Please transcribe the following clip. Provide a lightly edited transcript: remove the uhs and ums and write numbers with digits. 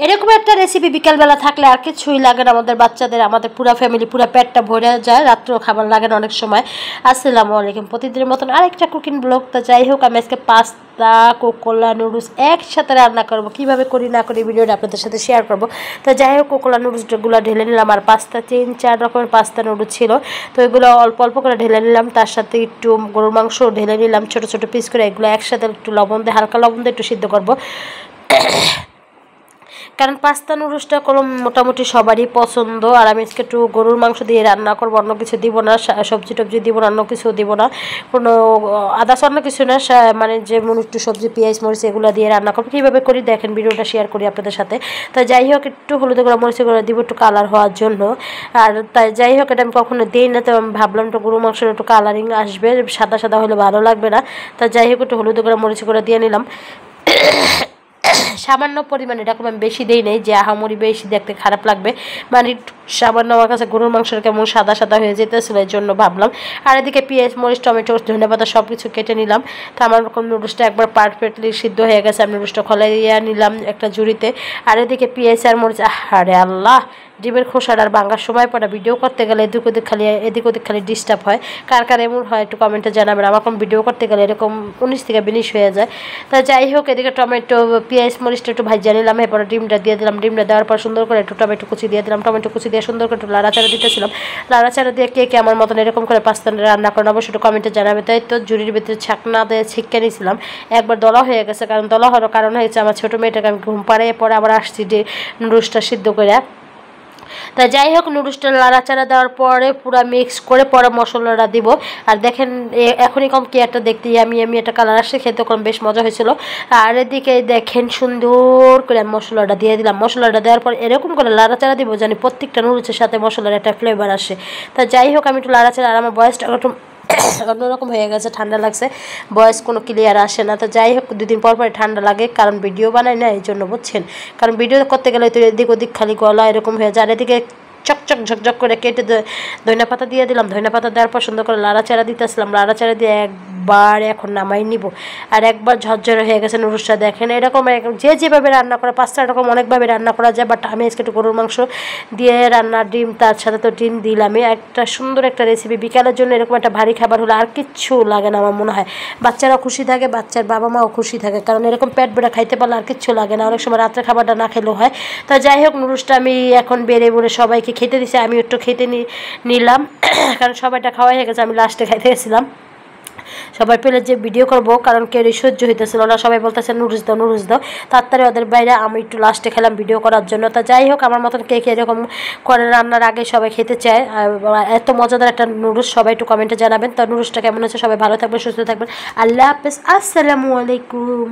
এরকম একটা রেসিপি বিকালবেলা থাকলে আর কিছুই লাগে না, আমাদের বাচ্চাদের, আমাদের পুরো ফ্যামিলি পুরো পেটটা ভরে যায়, রাত্রেও খাবার লাগে না অনেক সময়। আসসালামু আলাইকুম, প্রতিদিনের মতন আরেকটা কুকিং ব্লগ। তো যাই হোক, আমি আজকে পাস্তা, কোকোলা নুডলস একসাথে রান্না করবো, কীভাবে করি না করি ভিডিওটা আপনাদের সাথে শেয়ার করবো। তো যাই হোক, কোকোলা নুডলসগুলো ঢেলে নিলাম, আর পাস্তা 3-4 রকমের পাস্তা নুডলস ছিল, তো এগুলো অল্প অল্প করে ঢেলে নিলাম। তার সাথে একটু গরুর মাংস ঢেলে নিলাম ছোটো ছোটো পিস করে, এগুলো একসাথে একটু লবণ দিয়ে, হালকা লবণ দিয়ে একটু সিদ্ধ করবো। কারণ পাস্তা নুডলসটা কোনো মোটামুটি সবারই পছন্দ। আর আমি আজকে একটু গরুর মাংস দিয়ে রান্না করবো, অন্য কিছু দিব না, সবজি টবজি দিব না, অন্য কিছু দিব না, কোনো আদার্স অন্য কিছু না, মানে যেমন একটু সবজি পেঁয়াজ মরিচ এগুলো দিয়ে রান্না করবো। কীভাবে করি দেখেন, ভিডিওটা শেয়ার করি আপনাদের সাথে। তাই যাই হোক, একটু হলুদ গুঁড়া মরিচ গুঁড়া দিব একটু কালার হওয়ার জন্য। আর তাই যাই হোক, এটা আমি কখনো দিই না, তো আমি ভাবলাম একটু গরুর মাংসের একটু কালারিং আসবে, সাদা সাদা হলে ভালো লাগবে না। তা যাই হোক, একটু হলুদ গুঁড়া মরিচ গুঁড়া দিয়ে নিলাম সামান্য পরিমাণে, এরকম আমি বেশি দিই নাই যে আহামরি বেশি দেখতে খারাপ লাগবে, মানে সামান্য। আমার কাছে গরুর মাংসের কেমন সাদা সাদা হয়ে যেতেছিল, এই জন্য ভাবলাম। আর এদিকে পেঁয়াজ মরিচ টমেটো ধনেপাতা সব কিছু কেটে নিলাম। তো আমার নুডলসটা একবার পারফেক্টলি সিদ্ধ হয়ে গেছে, আমি নুডলসটা খোলাইয়া নিলাম একটা ঝুড়িতে। আর এদিকে পেঁয়াজ আর মরিচ, আরে আল্লাহ, ডিমের খোসার আর ভাঙার সময় পড়া, ভিডিও করতে গেলে এদিক ওদিক খালি ডিস্টার্ব হয়। কার কার এমন হয় একটু কমেন্টে জানাবেন। আমার ভিডিও করতে গেলে এরকম 19 থেকে 20 হয়ে যায়। তা যাই হোক, এদিকে টমেটো পেঁয়াজ মরিচটা একটু ভাজিয়ে নিলাম, এরপরে ডিমটা দিয়ে দিলাম। ডিমটা দেওয়ার পর সুন্দর করে একটু টমেটো কুচি দিয়ে দিলাম, টমেটো কুচি দিয়ে সুন্দর করে একটু লাড়াচাড়া দিতেছিলাম। লাড়াচাড়া দিয়ে কে আমার মতন এরকম করে পাস্তা রান্না করেন অবশ্যই একটু কমেন্টে জানাবে। তাই তো ঝুড়ির ভিতরে ছাকনা দিয়ে ছিটকে নিয়েছিলাম, একবার দলা হয়ে গেছে। কারণ দলা হওয়ার কারণ হয়েছে আমার ছোটো মেয়েটাকে আমি ঘুম পাড়িয়ে পরে আবার আসছি যে নুডলসটা সিদ্ধ করে। তা যাই হোক, নুডলসটা লাড়াচাড়া দেওয়ার পরে পুরো মিক্স করে পরে মশলাটা দিব। আর দেখেন, এখনই কম কি একটা দেখতে আমি একটা কালার আসছে, খেতে কম বেশ মজা হয়েছিল। আর এদিকে দেখেন সুন্দর করে আমি মশলাটা দিয়ে দিলাম। মশলাটা দেওয়ার পর এরকম করে লাড়াচাড়া দিব জানি প্রত্যেকটা নুডলসের সাথে মশলার একটা ফ্লেভার আসে। তা যাই হোক, আমি একটু লাড়াচাড়া, আর আমার বয়সটা একটু অন্যরকম হয়ে গেছে, ঠান্ডা লাগছে, ভয়েস কোনো ক্লিয়ার আসে না। তো যাই হোক, 2 দিন পর পরে ঠান্ডা লাগে, কারণ ভিডিও বানাই না এই জন্য, বুঝছেন। কারণ ভিডিও করতে গেলে তো এদিক ওদিক খালি গলা এরকম হয়ে যায়। আর এদিকে চকচক ঝকঝক করে কেটে ধনিয়া পাতা দিয়ে দিলাম। ধনিয়া পাতা দেওয়ার পর সুন্দর করে লাড়াচাড়া দিতেছিলাম, লাড়াচাড়া দিয়ে একবার এখন নামাই নিব। আর একবার ঝরঝরে হয়ে গেছে নুডলসটা। দেখেন এরকম যে যেভাবে রান্না করে, পাঁচটা এরকম অনেকভাবে রান্না করা যায়, বাট আমি আজকে একটু গরুর মাংস দিয়ে রান্না, ডিম তার সাথে তো ডিম দিলামই। একটা সুন্দর একটা রেসিপি বিকালের জন্য, এরকম একটা ভারী খাবার হলে আর কিচ্ছু লাগে না আমার মনে হয়। বাচ্চারাও খুশি থাকে, বাচ্চার বাবা মাও খুশি থাকে, কারণ এরকম পেট বেড়ে খাইতে পারলে আর কিচ্ছু লাগে না। অনেক সময় রাত্রে খাবারটা না খেলেও হয়। তা যাই হোক, নুডলসটা আমি এখন বেড়ে বেড়ে সবাইকে খেতে দিছি, আমি একটু খেতে নিলাম কারণ সবাইটা খাওয়া হয়ে গেছে, আমি লাস্টে খাইতে গেছিলাম। সবাই পেলে যে ভিডিও করবো, কারণ কেউই সহ্য হইতেছিল না, সবাই বলতেছে নুডলস দাও। তাড়াতাড়ি ওদের বাইরে আমি একটু লাস্টে খেলাম ভিডিও করার জন্য। তা যাই হোক, আমার মতন কে এরকম করে রান্নার আগে সবাই খেতে চায়, এত মজাদার একটা নুডলস, সবাই একটু কমেন্টে জানাবেন। তো নুডলসটা কেমন হচ্ছে, সবাই ভালো থাকবেন, সুস্থ থাকবেন। আল্লাহ হাফেজ, আসসালামু আলাইকুম।